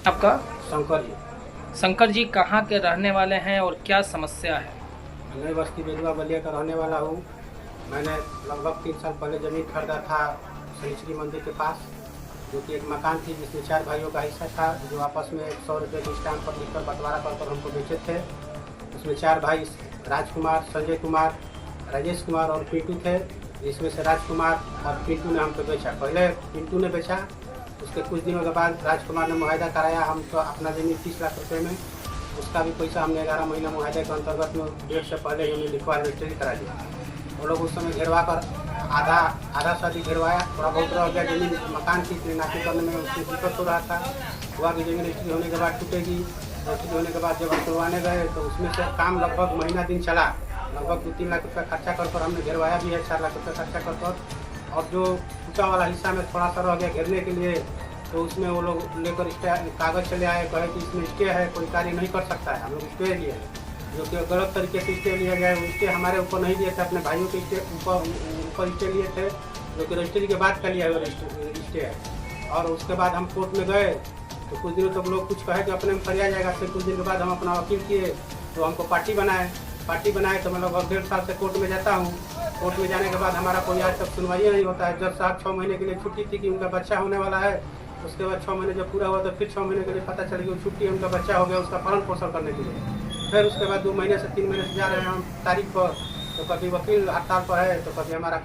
आपका? शंकर जी। शंकर जी कहाँ के रहने वाले हैं और क्या समस्या है? नई बस्ती बेजुआ बलिया का रहने वाला हूँ। मैंने लगभग 3 साल पहले ज़मीन खरीदा था शनिश्री मंदिर के पास, जो कि एक मकान थी जिसमें 4 भाइयों का हिस्सा था, जो आपस में 100 रुपये के स्टैम्प पर लिखकर बंटवारा कर हमको बेचे थे। उसमें 4 भाई राजकुमार, संजय कुमार, राजेश कुमार और पिंटू थे, जिसमें से राजकुमार और पिंटू ने हमको बेचा। पहले पिंटू ने बेचा, उसके कुछ दिनों के बाद राजकुमार ने मुआहदा कराया हमको अपना ज़मीन 30 लाख रुपये में। उसका भी पैसा हमने 11 महीना मुआहदे के अंतर्गत में डेट से पहले हमने लिखवा रजिस्ट्री करा दिया। वो लोग उस समय घेरवा कर आधा शादी घेरवाया, थोड़ा बहुत रह गया ज़मीन, मकान की नाकी करने में उसकी दिक्कत हो रहा था। हुआ कि ज़मीन रजिस्ट्री होने के बाद टूटेगी। रजिस्ट्री होने के बाद जब हम करवाने गए तो उसमें से काम लगभग महीना दिन चला, लगभग 2-3 लाख रुपये खर्चा कर हमने घेरवाया भी है, 4 लाख रुपये खर्चा कर। और जो टूटा वाला हिस्सा में थोड़ा सा रह गया घेरने के लिए, तो उसमें वो लोग लेकर कागज़ चले आए, कहे कि इसमें स्टे है, कोई कार्य नहीं कर सकता है। हम लोग स्टे लिए हैं, जो कि गलत तरीके से स्टे लिया गया है। वो स्टे हमारे ऊपर नहीं लिए थे, अपने भाइयों के ऊपर स्टे लिए थे, जो कि रजिस्ट्री के बाद का लिया हुआ स्टे है। और उसके बाद हम कोर्ट में गए तो कुछ दिनों तक लोग कुछ कहे कि अपने में फरिया जाएगा। फिर कुछ दिन के बाद हम अपना वकील किए तो हमको पार्टी बनाए तो मैं लगभग 1.5 साल से कोर्ट में जाता हूँ। कोर्ट में जाने के बाद हमारा कोई आज तक सुनवाई नहीं होता है। जज साहब 6 महीने के लिए छुट्टी थी कि उनका बच्चा होने वाला है। उसके बाद 6 महीने जब पूरा हुआ तो फिर 6 महीने के लिए पता चल गया छुट्टी, उनका बच्चा हो गया, उसका पालन पोषण करने के लिए। फिर उसके बाद 2 महीने से 3 महीने से जा रहे हैं हम तारीख पर, तो कभी वकील हड़ताल पर है तो कभी हमारा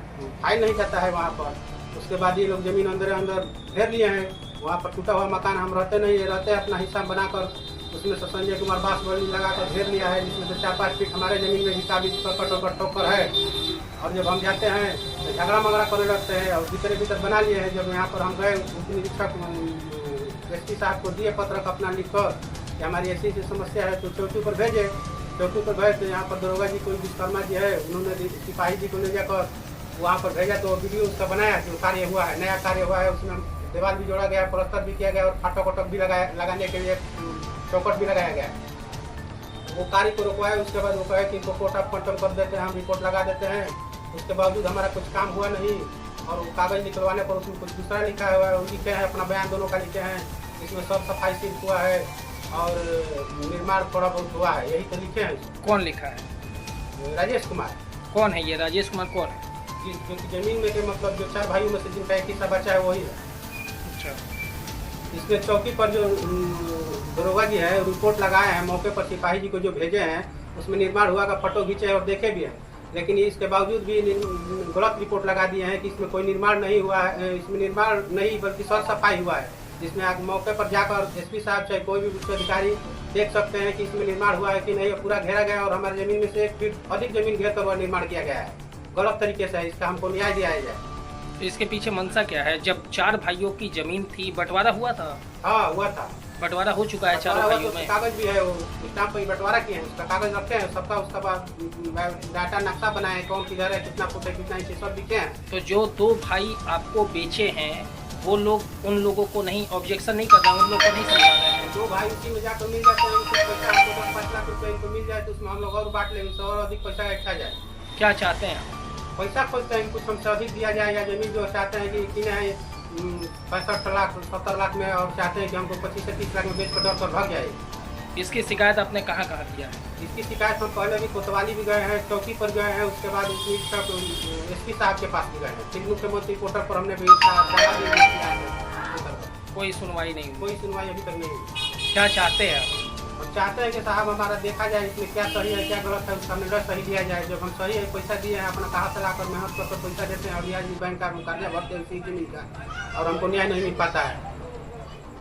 फाइल नहीं जाता है वहाँ पर। उसके बाद ये लोग ज़मीन अंदर घेर लिए हैं। वहाँ पर टूटा हुआ मकान हम रहते नहीं है, रहते अपना हिस्सा बनाकर उसमें से संजय कुमार बांस बड़ी लगाकर घेर लिया है, जिसमें से 4-5 फीट हमारे ज़मीन में हिसाब कट ठोकर है। और जब हम जाते हैं तो झगड़ा मगड़ा करने लगते हैं और भीतर बना लिए हैं। जब यहाँ पर हम गए उप निरीक्षक एसपी साहब को दिए पत्रक अपना लिखकर कि हमारी ऐसी समस्या है, तो चौकी पर भेजे। चौकी पर गए तो यहाँ पर दरोगा जी कोई विश्वकर्मा जी है, उन्होंने सिपाही जी को ले जाकर वहाँ पर भेजा तो वीडियो उसका बनाया जो कार्य हुआ है, नया कार्य हुआ है। उसमें दीवार भी जोड़ा गया, प्लास्टर भी किया गया और फाटक वटक भी लगाने के लिए चौकट भी लगाया गया। वो कार्य को रुकवाए। उसके बाद वो कहे कि इनको कोर्ट ऑफ कंट्रोल कर देते हैं, हम रिपोर्ट लगा देते हैं। उसके बावजूद हमारा कुछ काम हुआ नहीं और वो कागज़ निकलवाने पर उसमें कुछ दूसरा लिखा हुआ है। वो लिखे हैं अपना बयान दोनों का लिखे हैं, इसमें सब सफाई सिर्फ हुआ है और निर्माण थोड़ा बहुत हुआ है, यही तो लिखे हैं। कौन लिखा है? राजेश कुमार। कौन है ये राजेश कुमार? कौन है? जो कि ज़मीन में के मतलब जो 4 भाइयों में से जिनका एक हिस्सा बचा है वही है। अच्छा, इसमें चौकी पर जो दरोगा जी है रिपोर्ट लगाए हैं, मौके पर सिपाही जी को जो भेजे हैं उसमें निर्माण हुआ का फोटो खींचे हैं और देखे भी हैं। लेकिन इसके बावजूद भी गलत रिपोर्ट लगा दिए हैं कि इसमें कोई निर्माण नहीं हुआ है। इसमें निर्माण नहीं बल्कि साफ सफाई हुआ है, जिसमें आप मौके पर जाकर एसपी साहब चाहे कोई भी उच्च अधिकारी देख सकते हैं कि इसमें निर्माण हुआ है कि नहीं। पूरा घेरा गया और हमारी ज़मीन में से 1 फीट अधिक ज़मीन घेर कर निर्माण किया गया है गलत तरीके से। इसका हमको न्याय दिया जाए। इसके पीछे मंशा क्या है? जब 4 भाइयों की जमीन थी, बंटवारा हुआ था? हाँ हुआ था, बंटवारा हो चुका है 4 भाइयों में। कागज भी है, वो स्टाम्प पर बंटवारा किए हैं, उसका कागज रखे हैं सबका। उसका बाद डाटा नक्शा बनाए, कौन किधर है, कितना फुट है, कितना इंच, सब लिखे हैं। तो जो 2 भाई आपको बेचे हैं वो लोग उन लोगों को नहीं ऑब्जेक्शन नहीं कर रहे हैं, उन लोगों को नहीं समझा रहे हैं? 2 भाई उसी में जाकर मिल जाते हैं, कुछ पैसा हमको 10-5 लाख रुपये इनको मिल जाए तो उसमें हम लोग और बांट लेंगे, उससे और अधिक पैसा इकट्ठा जाए। क्या चाहते हैं? पैसा खोजते हैं कुछ हमसे अधिक दिया जाए, या ज़मीन जो चाहते हैं कि किने हैं 65 लाख 70 लाख में, और चाहते हैं कि हमको 25 से 30 लाख में बेच कर डर पर भाग जाए। इसकी शिकायत आपने कहाँ किया है? इसकी शिकायत हम पहले भी कोतवाली भी गए हैं, चौकी पर गए हैं, उसके बाद एसपी साहब के पास भी गए हैं, फिर मुख्यमंत्री पोर्टल पर हमने भी कोई सुनवाई नहीं हुई? कोई सुनवाई अभी तक नहीं हुई। क्या चाहते हैं आप? हम चाहते हैं कि साहब हमारा देखा जाए इसमें क्या सही है क्या गलत है, उसका निर्णय सही दिया जाए। जब हम सही है पैसा दिए हैं, अपना कहाँ से लाकर मेहनत करके पैसा देते हैं और आज बैंक का कर्जा भरते हैं उसी जमीन का, और हमको न्याय नहीं मिल पाता है।